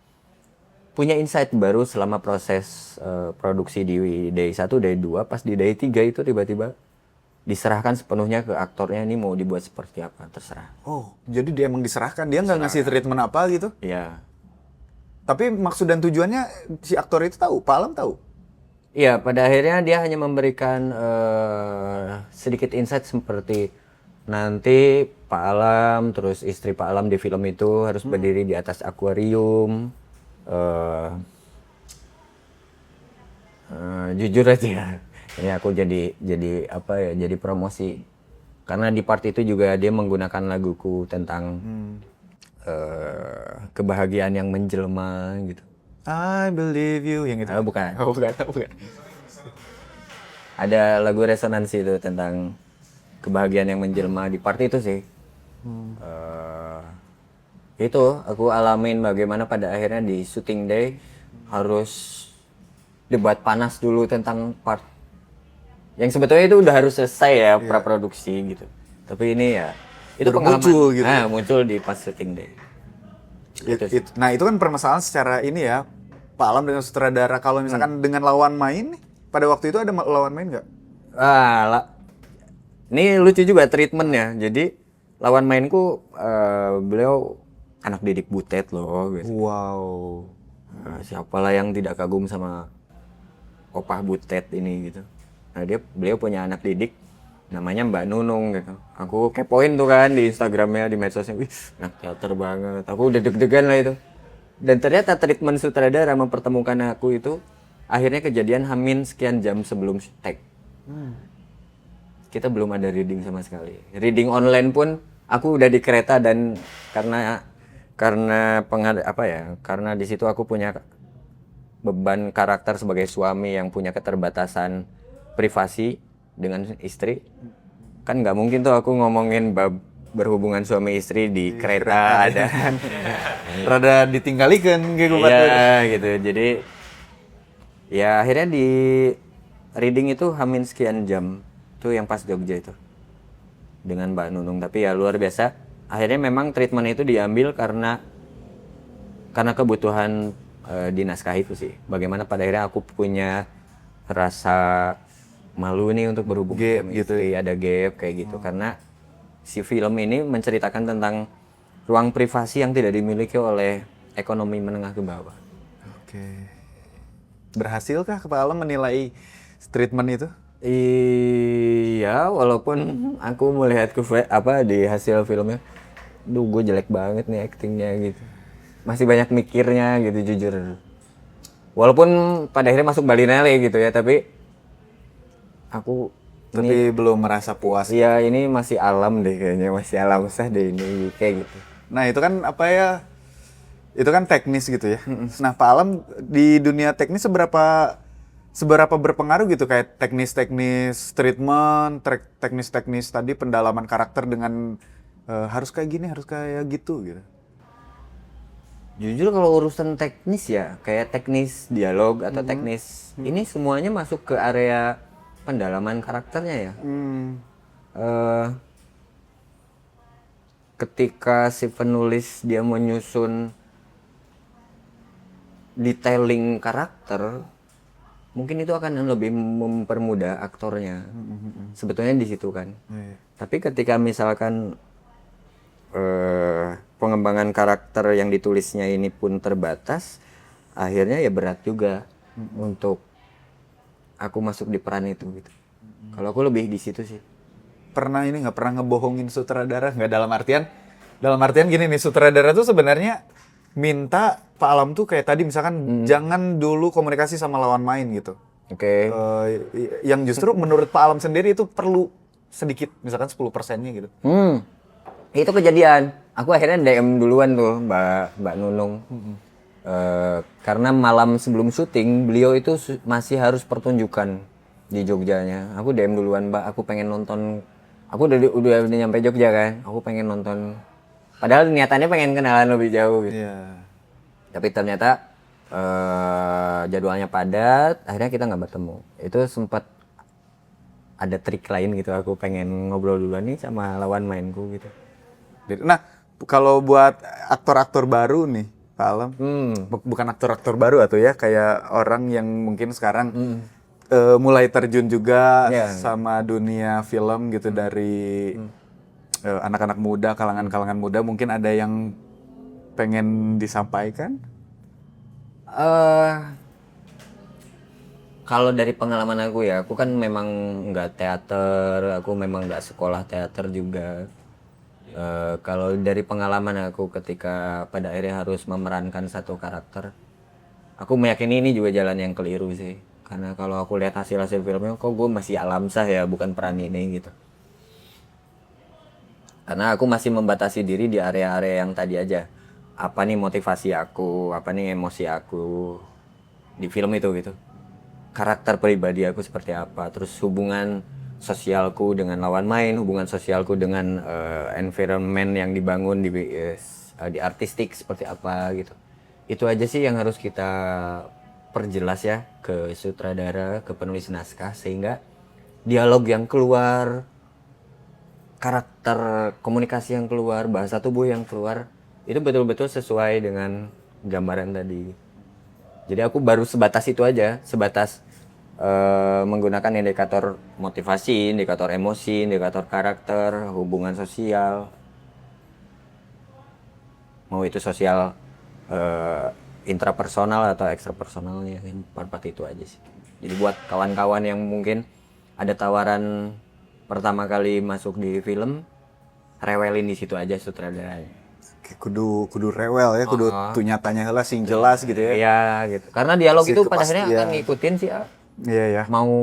insight baru selama proses produksi di day 1, day 2, pas di day 3 itu tiba-tiba diserahkan sepenuhnya ke aktornya ini mau dibuat seperti apa, terserah. Oh, jadi dia emang diserahkan, dia nggak ngasih treatment apa gitu. Iya. Tapi maksud dan tujuannya si aktor itu tahu, Pak Alam tahu. Iya, pada akhirnya dia hanya memberikan sedikit insight seperti nanti Pak Alam, terus istri Pak Alam di film itu harus berdiri di atas akuarium. Jujur aja, ini aku jadi apa ya, jadi promosi. Karena di part itu juga dia menggunakan laguku tentang kebahagiaan yang menjelma gitu. I believe you yang itu. Bukan. Oh, bukan. Ada lagu resonansi itu tentang kebahagiaan yang menjelma di part itu sih. Itu aku alamin bagaimana pada akhirnya di syuting day harus debat panas dulu tentang part yang sebetulnya itu udah harus selesai ya praproduksi gitu. Tapi ini ya itu Baru pengalaman muncul gitu. muncul di pas syuting day. Nah, itu kan permasalahan secara ini ya, Pak Alam dengan sutradara. Kalau misalkan dengan lawan main, pada waktu itu ada lawan main nggak? Ini lucu juga treatmentnya. Jadi lawan mainku beliau anak didik Butet loh. Gitu. Wow. Siapalah yang tidak kagum sama Opah Butet ini gitu. Nah beliau punya anak didik namanya Mbak Nunung gitu. Aku kepoin tuh kan di Instagramnya, di medsosnya. Wih, anak teater banget. Aku udah deg-degan lah itu. Dan ternyata treatment sutradara mempertemukan aku itu akhirnya kejadian hamin sekian jam sebelum take. Kita belum ada reading sama sekali. Reading online pun aku udah di kereta dan karena karena di situ aku punya beban karakter sebagai suami yang punya keterbatasan privasi dengan istri. Kan nggak mungkin tuh aku ngomongin bab berhubungan suami istri di kereta ada. Rada ditinggalikeun gitu. Iya gitu. Jadi ya akhirnya di reading itu hamin sekian jam. Tuh yang pas Jogja itu. Dengan Mbak Nunung. Tapi ya luar biasa. Akhirnya memang treatment itu diambil karena kebutuhan di naskah itu sih. Bagaimana pada akhirnya aku punya rasa malu nih untuk berhubungan Gap sama gitu. istri, ada gap kayak gitu. Karena si film ini menceritakan tentang ruang privasi yang tidak dimiliki oleh ekonomi menengah ke bawah. Oke. Berhasilkah Pak Alam menilai treatment itu? Iya, walaupun aku melihat di hasil filmnya, duh gue jelek banget nih aktingnya gitu. Masih banyak mikirnya gitu jujur. Walaupun pada akhirnya masuk Balinale gitu ya, tapi aku belum merasa puas. ya ini masih alam deh kayaknya, masih alam sah deh ini kayak gitu. Nah, itu kan apa ya? Itu kan teknis gitu ya. Nah, Pak Alam di dunia teknis seberapa seberapa berpengaruh gitu kayak teknis-teknis treatment, teknis-teknis tadi pendalaman karakter dengan harus kayak gini, harus kayak gitu gitu. Jujur kalau urusan teknis ya, kayak teknis dialog atau teknis ini semuanya masuk ke area pendalaman karakternya ya. Eh, Ketika si penulis dia menyusun detailing karakter, mungkin itu akan lebih mempermudah aktornya. Sebetulnya di situ kan. Iya. Tapi ketika misalkan pengembangan karakter yang ditulisnya ini pun terbatas, akhirnya ya berat juga untuk aku masuk di peran itu gitu. Kalau aku lebih di situ sih. Pernah ini nggak pernah ngebohongin sutradara nggak dalam artian gini nih, sutradara tuh sebenarnya minta Pak Alam tuh kayak tadi misalkan jangan dulu komunikasi sama lawan main gitu. Oke. Yang justru menurut Pak Alam sendiri itu perlu sedikit misalkan 10%-nya gitu. Itu kejadian. Aku akhirnya DM duluan tuh Mbak Nunung. Karena malam sebelum syuting beliau itu masih harus pertunjukan di Jogjanya. Aku DM duluan, Mbak, aku pengen nonton. Aku udah nyampe Jogja kan. Aku pengen nonton. Padahal niatannya pengen kenalan lebih jauh gitu. Iya. Tapi ternyata jadwalnya padat, akhirnya kita nggak bertemu. Itu sempat ada trik lain gitu, aku pengen ngobrol duluan nih sama lawan mainku gitu. Nah, kalau buat aktor-aktor baru nih, Pak Alam, bukan aktor-aktor baru atau ya, kayak orang yang mungkin sekarang mulai terjun juga sama dunia film gitu dari anak-anak muda, kalangan-kalangan muda, mungkin ada yang pengen disampaikan? Kalau dari pengalaman aku ya, aku kan memang nggak teater, aku memang nggak sekolah teater juga. Kalau dari pengalaman aku ketika pada akhirnya harus memerankan satu karakter, aku meyakini ini juga jalan yang keliru sih. Karena kalau aku lihat hasil-hasil filmnya, kok gue masih alamsah ya, bukan peran ini gitu. Karena aku masih membatasi diri di area-area yang tadi aja. Apa nih motivasi aku, apa nih emosi aku di film itu gitu. Karakter pribadi aku seperti apa, terus hubungan sosialku dengan lawan main, hubungan sosialku dengan environment yang dibangun di artistik seperti apa gitu. Itu aja sih yang harus kita perjelas ya ke sutradara, ke penulis naskah, sehingga dialog yang keluar, karakter komunikasi yang keluar, bahasa tubuh yang keluar, itu betul-betul sesuai dengan gambaran tadi. Jadi aku baru sebatas itu aja, sebatas menggunakan indikator motivasi, indikator emosi, indikator karakter, hubungan sosial. Mau itu sosial intrapersonal atau ekstrapersonalnya, part-part itu aja sih. Jadi buat kawan-kawan yang mungkin ada tawaran pertama kali masuk di film, rewelin di situ aja sutradaranya. Kayak kudu rewel ya, kudu tuh nyatanya lah sing jelas gitu ya. Iya gitu. Karena dialog Si itu pada kepastian. akhirnya akan ngikutin sih. Iya ya. Mau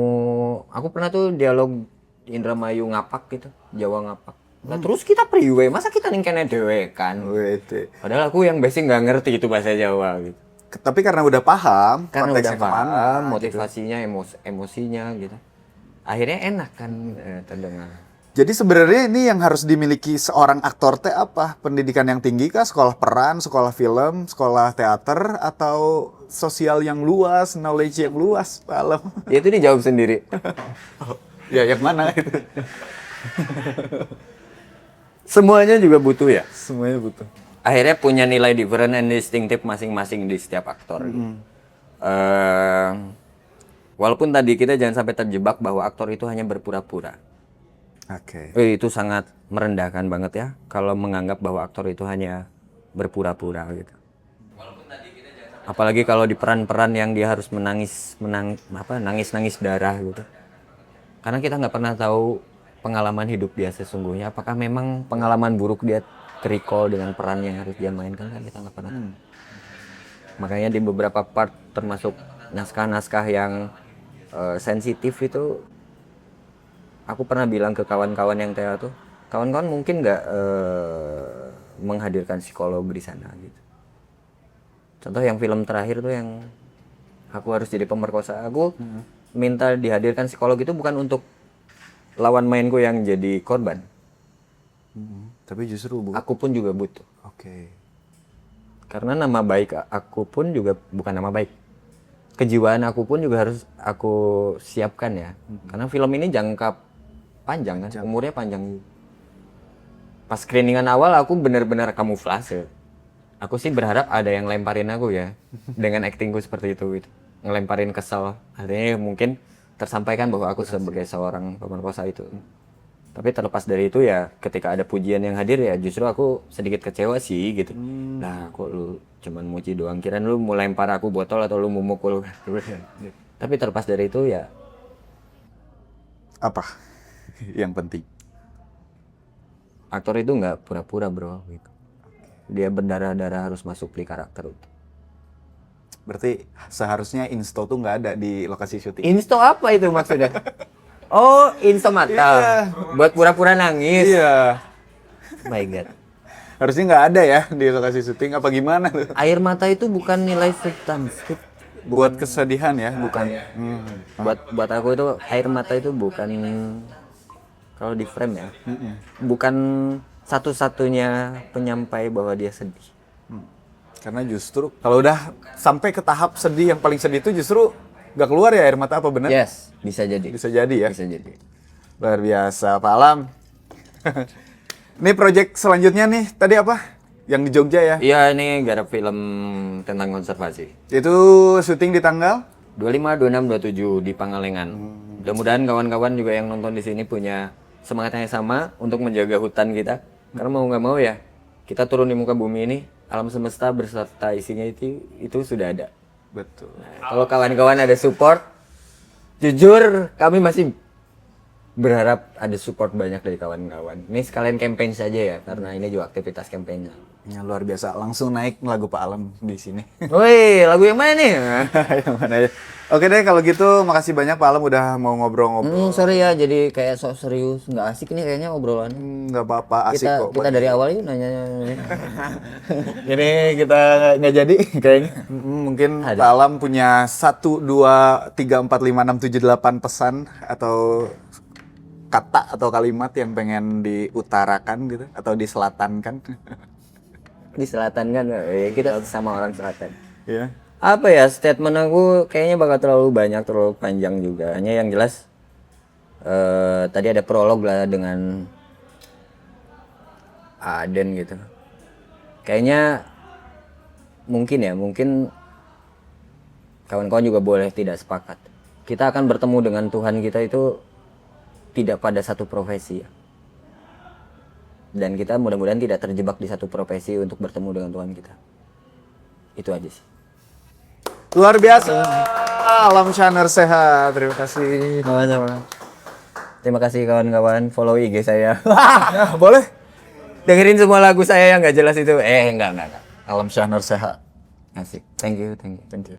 aku pernah tuh dialog Indramayu ngapak gitu, Jawa ngapak. Nah terus kita priwe, masa kita ningkene dewe kan? Wede. Padahal aku yang basic nggak ngerti itu bahasa Jawa gitu. Tapi karena udah paham Karena konteksnya udah paham kemana, motivasinya, emosinya gitu. Akhirnya enak kan terdengar. Jadi sebenarnya ini yang harus dimiliki seorang aktor teh apa? Pendidikan yang tinggi kah? Sekolah peran, sekolah film, sekolah teater, atau sosial yang luas, knowledge yang luas, Pak Alam? Ya itu dijawab sendiri. Ya yang mana itu? Semuanya juga butuh ya. Semuanya butuh. Akhirnya punya nilai different and distinctive masing-masing di setiap aktor. Walaupun tadi kita jangan sampai terjebak bahwa aktor itu hanya berpura-pura. Oke. Itu sangat merendahkan banget ya kalau menganggap bahwa aktor itu hanya berpura-pura gitu. Apalagi kalau di peran-peran yang dia harus nangis-nangis darah gitu. Karena kita nggak pernah tahu pengalaman hidup dia sesungguhnya. Apakah memang pengalaman buruk dia terrecall dengan peran yang harus dia mainkan, kan kita nggak pernah tahu. Makanya di beberapa part termasuk naskah-naskah yang sensitif itu, aku pernah bilang ke kawan-kawan yang teater tuh, kawan-kawan mungkin nggak menghadirkan psikolog di sana gitu. Contoh yang film terakhir tuh yang aku harus jadi pemerkosa. Aku minta dihadirkan psikolog itu bukan untuk lawan mainku yang jadi korban. Tapi justru bu. Aku pun juga butuh. Oke. Karena nama baik aku pun juga bukan nama baik. Kejiwaan aku pun juga harus aku siapkan ya. Karena film ini jangka panjang kan, umurnya panjang. Pas screeningan awal aku benar-benar kamuflase. Aku sih berharap ada yang lemparin aku ya. Dengan aktingku seperti itu gitu. Ngelemparin kesal. Artinya mungkin tersampaikan bahwa aku sebagai seorang pemerkosa itu. Tapi terlepas dari itu ya, ketika ada pujian yang hadir ya justru aku sedikit kecewa sih gitu. Nah, kok lu cuman muji doang, kirain lu mau lempar aku botol atau lu mau mukul. Tapi terlepas dari itu ya, Apa yang penting? aktor itu nggak pura-pura bro gitu. Dia berdarah-darah harus masuk di karakter itu. Berarti seharusnya Insto tuh nggak ada di lokasi syuting. Insto apa itu maksudnya? Oh, insto mata. Iya. Buat pura-pura nangis. Iya. My God. Harusnya nggak ada ya di lokasi syuting. Apa gimana tuh? Air mata itu bukan nilai substantif. Buat kesedihan ya? Bukan. Buat aku itu air mata itu bukan, kalau di frame ya, bukan satu-satunya penyampai bahwa dia sedih. Karena justru kalau udah sampai ke tahap sedih, yang paling sedih itu justru nggak keluar ya air mata, apa benar? Yes, bisa jadi. Bisa jadi ya. Bisa jadi. Luar biasa, Pak Alam. Ini project selanjutnya nih, tadi apa? Yang di Jogja ya? Iya, ini garap film tentang konservasi. Itu syuting di tanggal? 25, 26, 27 di Pangalengan. Mudah-mudahan kawan-kawan juga yang nonton di sini punya semangat yang sama untuk menjaga hutan kita. Karena mau nggak mau ya, kita turun di muka bumi ini, alam semesta beserta isinya itu sudah ada. Betul. Kalau kawan-kawan ada support, jujur kami masih berharap ada support banyak dari kawan-kawan. Ini sekalian campaign saja ya, karena ini juga aktivitas campaign. Ya, luar biasa. Langsung naik lagu Pak Alam di sini. Woi, lagu yang mana nih? Yang mana ya? Oke deh, kalau gitu makasih banyak Pak Alam udah mau ngobrol-ngobrol. Sorry ya, jadi kayak sok serius, nggak asik nih kayaknya obrolan. Nggak apa-apa, asik kok. Kita dari awal yuk nanya. Ini kita nggak jadi kayaknya. Mungkin Pak Alam punya 1, 2, 3, 4, 5, 6, 7, 8 pesan atau kata atau kalimat yang pengen diutarakan gitu atau diselatankan. Di selatan kan, kita sama orang selatan. Iya. Apa ya, statement aku kayaknya bakal terlalu banyak, terlalu panjang juga. Hanya yang jelas, tadi ada prolog lah dengan Aden gitu. Kayaknya mungkin kawan-kawan juga boleh tidak sepakat. Kita akan bertemu dengan Tuhan kita itu tidak pada satu profesi ya. Dan kita mudah-mudahan tidak terjebak di satu profesi untuk bertemu dengan Tuhan kita. Itu aja sih. Luar biasa. Alam Shaner sehat. Terima kasih. Sama-sama. Terima kasih kawan-kawan. Follow IG saya. Ya, boleh. Dengerin semua lagu saya yang nggak jelas itu. Enggak. Alam Shaner sehat. Asik. Thank you. Thank you.